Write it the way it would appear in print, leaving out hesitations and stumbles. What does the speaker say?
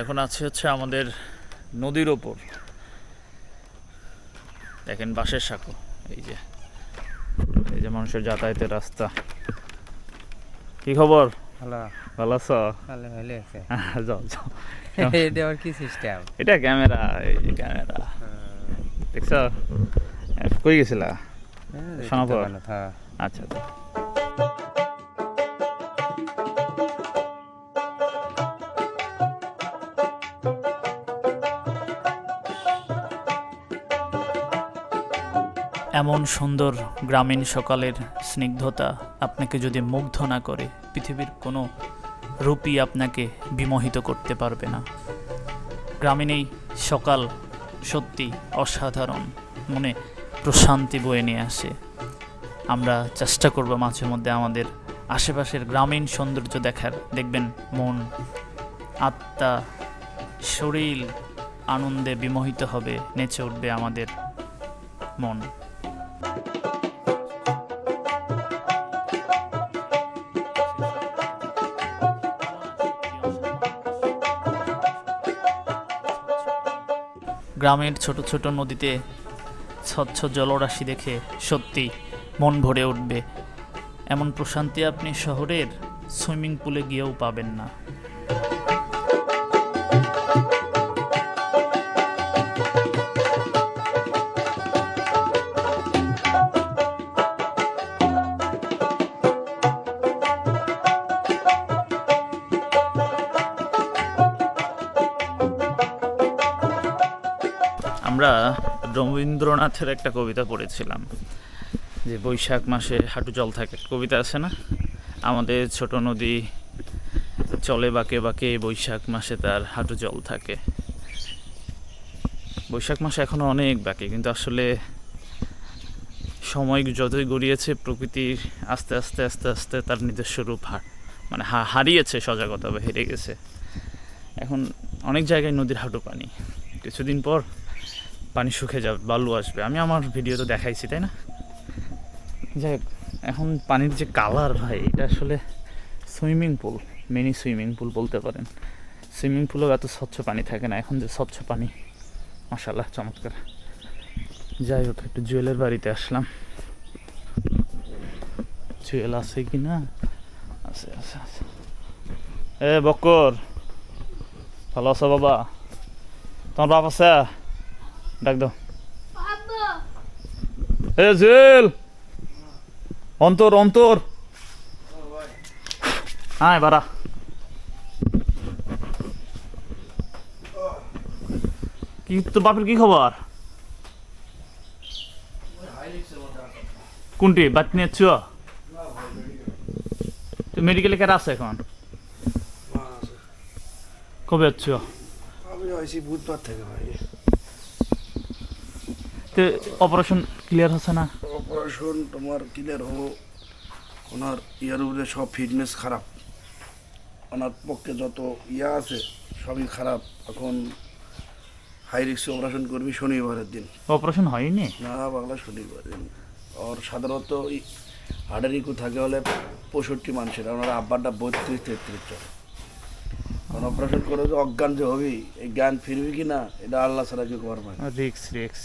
এখন আছে হচ্ছে আমাদের নদীর ওপর, দেখেন বাঁশের সাঁকো, এই যে মানুষের যাতায়াতের রাস্তা। কি খবর? হ্যালো, ভালো আছো? ভালো ভালো আছে। যাও যাও। এটা আবার কি সিস্টেম? এটা ক্যামেরা, এই যে ক্যামেরা দেখছো? কই গেছিলা? সোনাপুর? হ্যাঁ। আচ্ছা আচ্ছা। এমন সুন্দর গ্রামীণ সকালের স্নিগ্ধতা আপনাকে যদি মুগ্ধ না করে, পৃথিবীর কোনো রূপই আপনাকে বিমোহিত করতে পারবে না। গ্রামীণ এই সকাল সত্যি অসাধারণ, মনে প্রশান্তি বয়ে নিয়ে আসে। আমরা চেষ্টা করব মাঝে মধ্যে আমাদের আশেপাশের গ্রামীণ সৌন্দর্য দেখার। দেখবেন মন, আত্মা, শরীর আনন্দে বিমোহিত হবে, নেচে উঠবে আমাদের মন। গ্রামের ছোট ছোট নদীতে স্বচ্ছ জলরাশি দেখে সত্যি মন ভরে উঠবে। এমন প্রশান্তি আপনি শহরের সুইমিং পুলে গিয়েও পাবেন না। আমরা রবীন্দ্রনাথের একটা কবিতা পড়েছিলাম যে বৈশাখ মাসে হাঁটু জল থাকে, কবিতা আছে না? আমাদের ছোট নদী চলে বাঁকে বাঁকে, বৈশাখ মাসে তার হাঁটু জল থাকে। বৈশাখ মাসে এখনো অনেক বাকি, কিন্তু আসলে সময় যতই গড়িয়েছে প্রকৃতি আস্তে আস্তে আস্তে আস্তে তার নিজস্ব রূপ হারিয়েছে, সজাগতা বা হেরে গেছে। এখন অনেক জায়গায় নদীর হাঁটু পানি, কিছুদিন পর পানি শুকে যাবে, বালু আসবে। আমি আমার ভিডিওতে দেখাইছি, তাই না? যাই হোক, এখন পানির যে কালার ভাই, এটা আসলে swimming pool, mini swimming pool বলতে পারেন। সুইমিং পুলেও এত স্বচ্ছ পানি থাকে না, এখন যে স্বচ্ছ পানি, মাশাআল্লাহ চমৎকার। যাই হোক, একটু জুয়েলের বাড়িতে আসলাম। জুয়েল আছে কি না? আছে আছে আছে। এ বক্কর, ভালো আছো বাবা? তোমার বাপ আছে? ডাক দাও। এ জুয়েল, অন্তর অন্তর, হ্যাঁ বারা। কি তোর বাপের কি খবর? কোনটি বাত নিয়ে তুই মেডিকেলে কেন আছে এখন? কবে যাচ্ছ? আমি আইছি বুধবার থেকে ভাই। তো অপারেশন ক্লিয়ার হচ্ছে না? অপারেশন তোমার ক্লিয়ার হবো, ওনার ইয়ার উপরে সব ফিটনেস খারাপ, ওনার পক্ষে যত ইয়া আছে সবই খারাপ। এখন হাই রিস্ক অপারেশন করবি শনিবারের দিন। অপারেশন হয়নি? না বাংলা শনিবার দিন। আর সাধারণত হার্টের ইকু থাকে হলে 65 মানুষের, ওনার আব্বারটা 32-33 চলে। কারণ অপারেশন করে যে অজ্ঞান যে হবি, এই জ্ঞান ফিরবি কি না এটা আল্লাহ ছাড়া কেউ করবে না। রিক্স রিক্স।